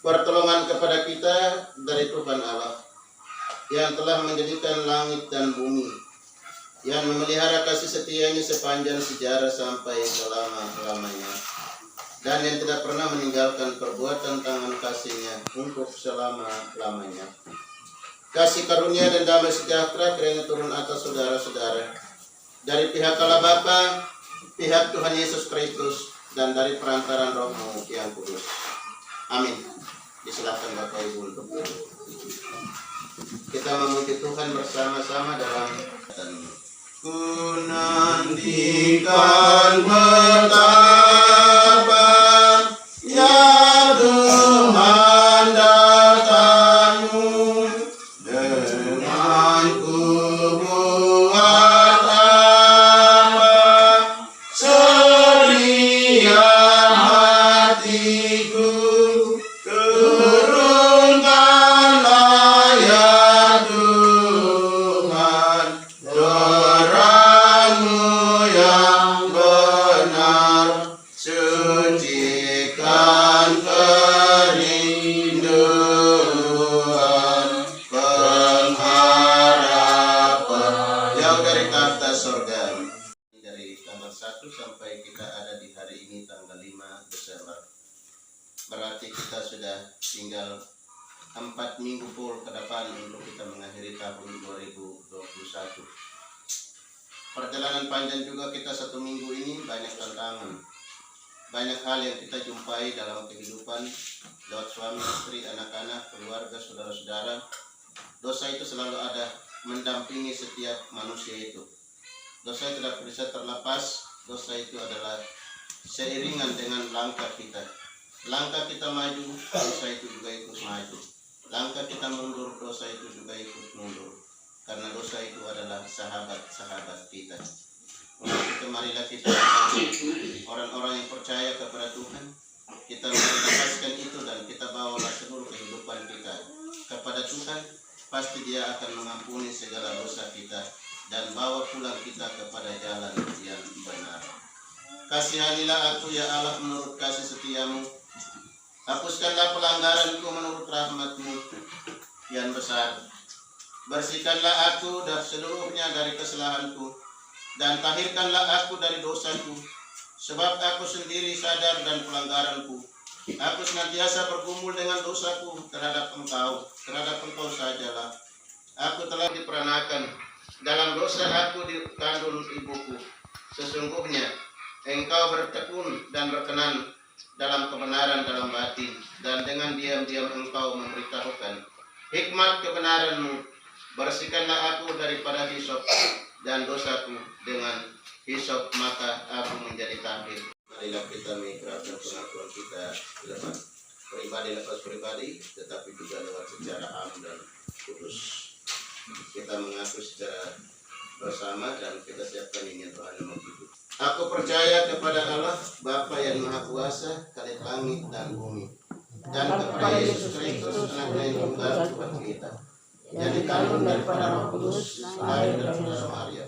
pertolongan kepada kita dari Tuhan Allah yang telah menjadikan langit dan bumi, yang memelihara kasih setianya sepanjang sejarah sampai selama-lamanya, dan yang tidak pernah meninggalkan perbuatan tangan kasih-Nya untuk selama-lamanya. Kasih karunia dan damai sejahtera kiranya turun atas saudara-saudara dari pihak Allah Bapa, pihak Tuhan Yesus Kristus, dan dari perantaran Roh-Mu yang kudus. Amin. Disilahkan Bapak Ibu untuk duduk. Kita memuji Tuhan bersama-sama dalam ku nantikan betapa ya Tuhan datang-Mu, dengan ku buat apa sedia hatiku, turunkanlah ya Tuhan terang-Mu yang benar, sucikan kerinduan pengharapan jauh dari tahta surga. Dari tanggal 1 sampai kita ada di hari ini tanggal 5 Desember. Berarti kita sudah tinggal 4 minggu full ke depan untuk kita mengakhiri tahun 2021. Perjalanan panjang juga kita 1 minggu ini, banyak tantangan, banyak hal yang kita jumpai dalam kehidupan lewat suami, istri, anak-anak, keluarga, saudara-saudara. Dosa itu selalu ada mendampingi setiap manusia itu. Dosa tidak bisa terlepas. Dosa itu adalah seiringan dengan langkah kita. Langkah kita maju, dosa itu juga ikut maju. Langkah kita mundur, dosa itu juga ikut mundur. Karena dosa itu adalah sahabat-sahabat kita. Untuk itu marilah kita orang-orang yang percaya kepada Tuhan, kita melepaskan itu dan kita bawalah seluruh kehidupan kita kepada Tuhan. Pasti Dia akan mengampuni segala dosa kita dan bawa pulang kita kepada jalan yang benar. Kasihanilah aku ya Allah menurut kasih setiamu. Hapuskanlah pelanggaranku menurut rahmat-Mu yang besar. Bersihkanlah aku dan seluruhnya dari kesalahanku, dan tahirkanlah aku dari dosaku, sebab aku sendiri sadar dan pelanggaranku. Aku senantiasa bergumul dengan dosaku terhadap Engkau sajalah. Aku telah diperanakan dalam dosa, aku di kandung ibuku. Sesungguhnya Engkau bertekun dan berkenan dalam kebenaran dalam batin, dan dengan diam-diam Engkau memberitahukan hikmat kebenaran-Mu. Bersihkanlah aku daripada hisop dan dosaku dengan hisop, maka aku menjadi tahir. Marilah kita mengikrarkan pengakuan kita lewat pribadi, tetapi juga lewat secara am dan kudus. Kita mengaku secara bersama dan kita siapkan ini Tuhan yang hidup. Aku percaya kepada Allah Bapa yang Maha Kuasa, Khalid langit dan bumi, dan kepada Yesus Kristus Anak-Nya yang tunggal Tuhan kita, yang dikandung daripada Roh Kudus, lahir daripada Maria,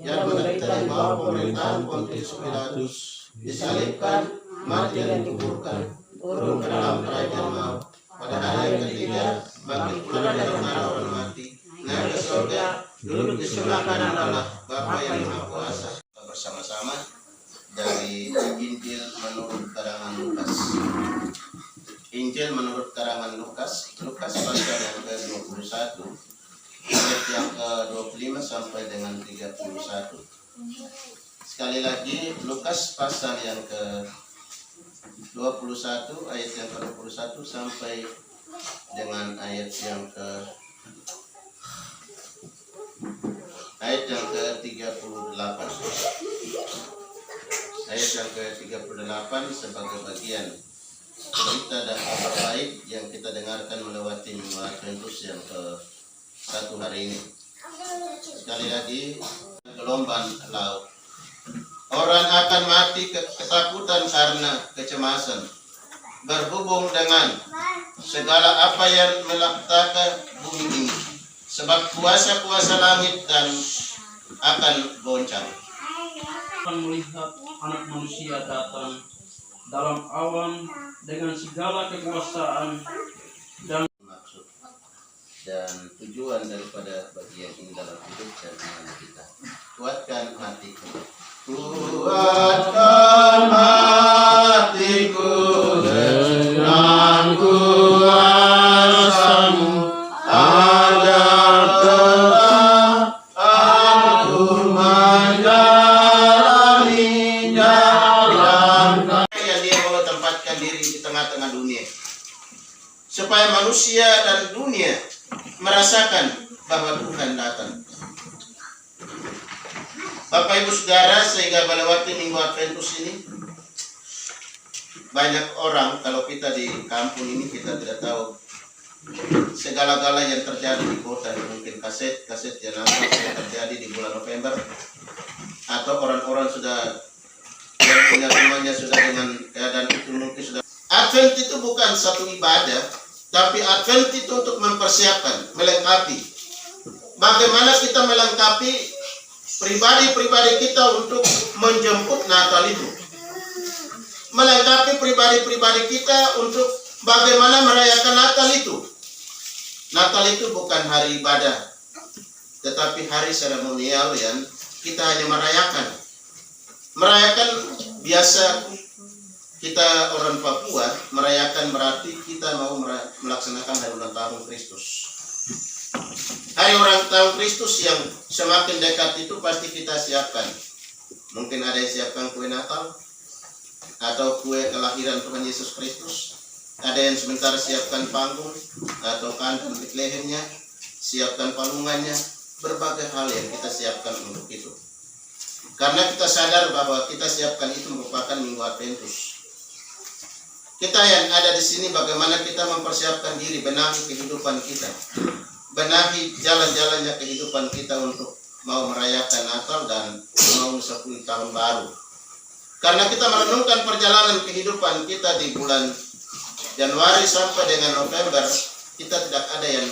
yang menderita di bawah pemerintahan Pontius Pilatus, disalibkan, mati dan dikuburkan, turun ke dalam kerajaan maut, pada hari yang ketiga bangkit pula dari antara orang mati, naik ke surga, duduk di sebelah kanan Allah Bapa yang Maha Kuasa. Bersama-sama dari Injil menurut karangan Lukas. Injil menurut karangan Lukas pasal yang ke-21 ayat yang ke-25 sampai dengan 31. Sekali lagi Lukas pasal yang ke-21 ayat yang ke-21 sampai dengan ayat yang ke-38. Ayat yang ke-38 sebagai bagian berita dan kabar baik yang kita dengarkan melewati minggu Adventus yang ke-1 hari ini. Sekali lagi, gelombang laut. Orang akan mati ketakutan karena kecemasan, berhubung dengan segala apa yang melantaka bumi ini, sebab kuasa-kuasa langit dan akan goncang. Akan melihat anak manusia datang dalam awan dengan segala kekuasaan dan maksud dan tujuan daripada bagian ini dalam hidup dan iman kita. Kuatkan hatiku. Kuatkan hatiku dengan kuasa-Mu, agar tetap aku menjalani jalan yang Dia mau tempatkan diri di tengah-tengah dunia, supaya manusia dan dunia merasakan bahwa Tuhan datang. Bapak Ibu Saudara, sehingga pada waktu Minggu Adventus ini banyak orang, kalau kita di kampung ini kita tidak tahu segala-gala yang terjadi di kota. Mungkin kaset yang terjadi di bulan November, atau orang-orang sudah yang punya rumahnya sudah dengan keadaan itu mungkin sudah. Advent itu bukan satu ibadah, tapi Advent itu untuk mempersiapkan, melengkapi. Bagaimana kita melengkapi pribadi-pribadi kita untuk menjemput Natal itu. Melengkapi pribadi-pribadi kita untuk bagaimana merayakan Natal itu. Natal itu bukan hari ibadah, tetapi hari seremonial yang kita hanya merayakan. Merayakan biasa kita orang Papua, merayakan berarti kita mau melaksanakan hari ulang tahun Kristus. Hari ulang tahun Kristus yang semakin dekat itu pasti kita siapkan. Mungkin ada yang siapkan kue Natal atau kue kelahiran Tuhan Yesus Kristus. Ada yang sebentar siapkan panggung atau kandang Betlehemnya, siapkan palungannya. Berbagai hal yang kita siapkan untuk itu. Karena kita sadar bahwa kita siapkan itu merupakan Minggu Adventus. Kita yang ada di sini bagaimana kita mempersiapkan diri, benahi kehidupan kita. Benahi jalan-jalannya kehidupan kita untuk mau merayakan Natal dan mau 10 tahun baru. Karena kita merenungkan perjalanan kehidupan kita di bulan Januari sampai dengan November, kita tidak ada yang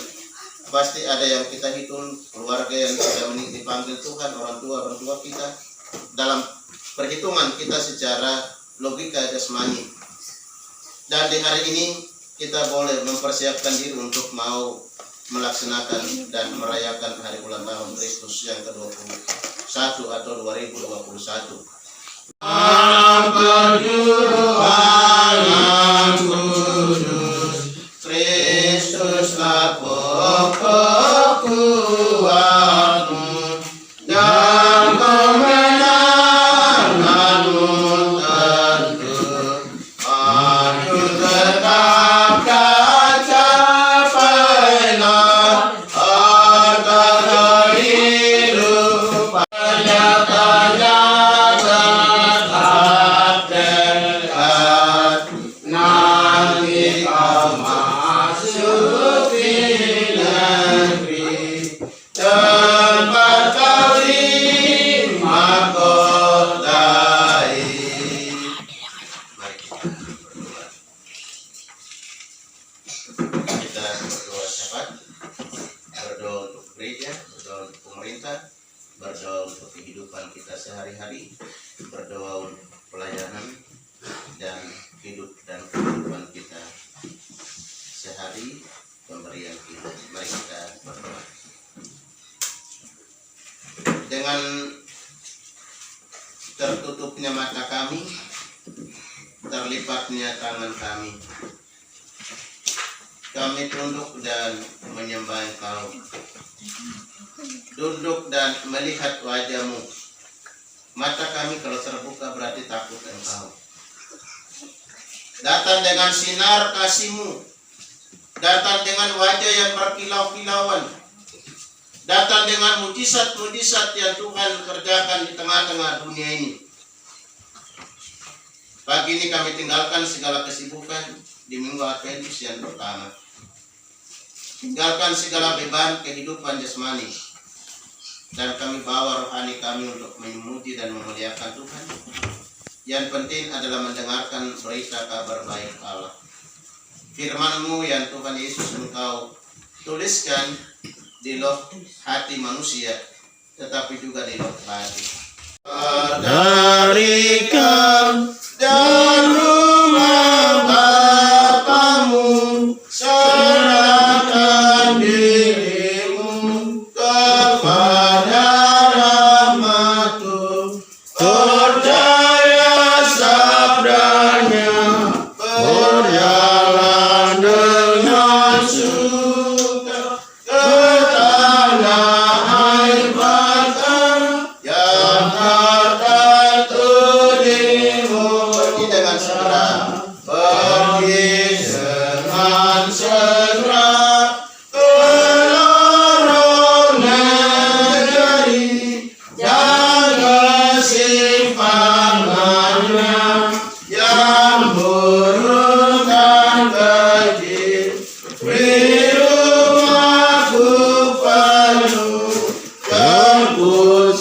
pasti, ada yang kita hitung keluarga yang sudah dipanggil Tuhan, orang tua kita, dalam perhitungan kita secara logika jasmani. Dan di hari ini kita boleh mempersiapkan diri untuk mau melaksanakan dan merayakan hari ulang tahun Kristus yang ke-21 atau 2021. Kristuslah pokok kuatmu dan kemenanganmu tentu. Maju tetapkan capailah harta kehidupan. Nyata-nyata tetap dekat, nanti kau masuk di negeri tempat kau dimahkotai. Mari kita berdoa syafaat, berdoa untuk gereja, berdoa untuk pemerintah, berdoa untuk kehidupan kita sehari-hari, berdoa untuk pelayanan dan hidup dan kehidupan kita sehari, pemberian hidup. Mari kita berdoa. Dengan tertutupnya mata kami, terlipatnya tangan kami, kami tunduk dan menyembah Engkau. Duduk dan melihat wajah-Mu. Mata kami kalau terbuka berarti takut Engkau. Datang dengan sinar kasih-Mu. Datang dengan wajah yang berkilau-kilauan. Datang dengan mujizat-mujizat yang Tuhan kerjakan di tengah-tengah dunia ini. Pagi ini kami tinggalkan segala kesibukan di Minggu Adventus yang pertama. Tinggalkan segala beban kehidupan jasmani. Dan kami bawa rohani kami untuk memuji dan memuliakan Tuhan. Yang penting adalah mendengarkan berita kabar baik Allah. Firman-Mu yang Tuhan Yesus Engkau tuliskan di loh hati manusia, tetapi juga di loh hati. Dari dan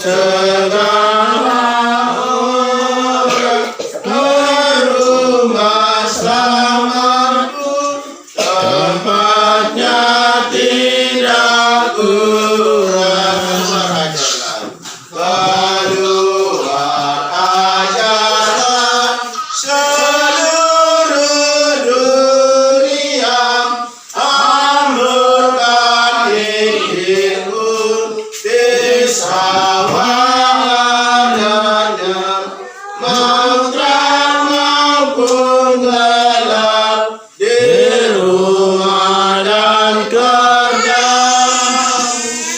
segala orang ke rumah selamatku, tempatnya tidak kurang. Keluar ajaran seluruh dunia, hamburkan Injilmu di sawangannya, mau terang maupun gelap, di rumah dan kerja,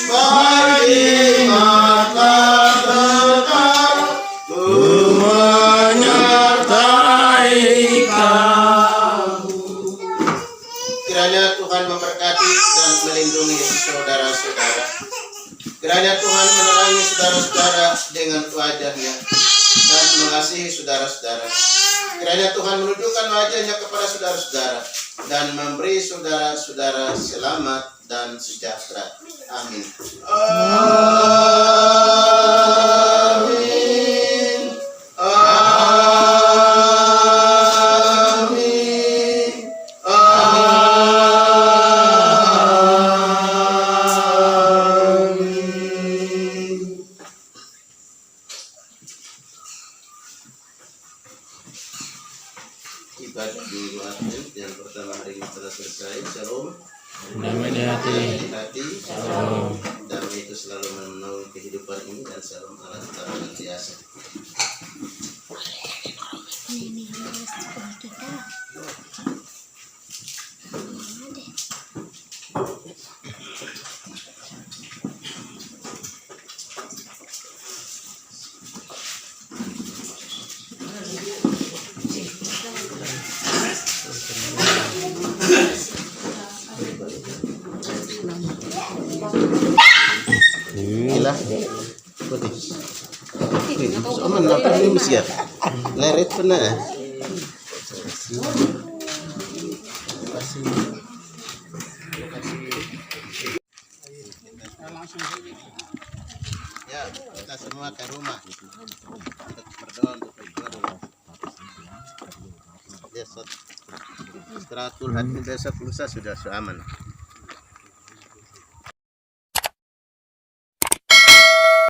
bagi mata tetap ku menyertai kamu. Kiranya Tuhan memberkati dan melindungi saudara-saudara. Kiranya Tuhan menerangi saudara-saudara dengan wajah-Nya dan mengasihi saudara-saudara. Kiranya Tuhan menunjukkan wajah-Nya kepada saudara-saudara dan memberi saudara-saudara selamat dan sejahtera. Amin. Amin. Amin. Amin. Ibadah minggu Advent yang pertama hari ini telah selesai. Shalom. Damai di hati. Hati. Shalom. Damai itu selalu memenuhi kehidupan ini dan shalom Allah tetap senantiasa. Ini harus sekolah kita. Ada. Gila. Putih. Soalnya apa ini mesti ya? Leret pernah. Ya, kita semua ke rumah untuk berdoa untuk berdua. Besok istirahat hati besok lusa sudah aman.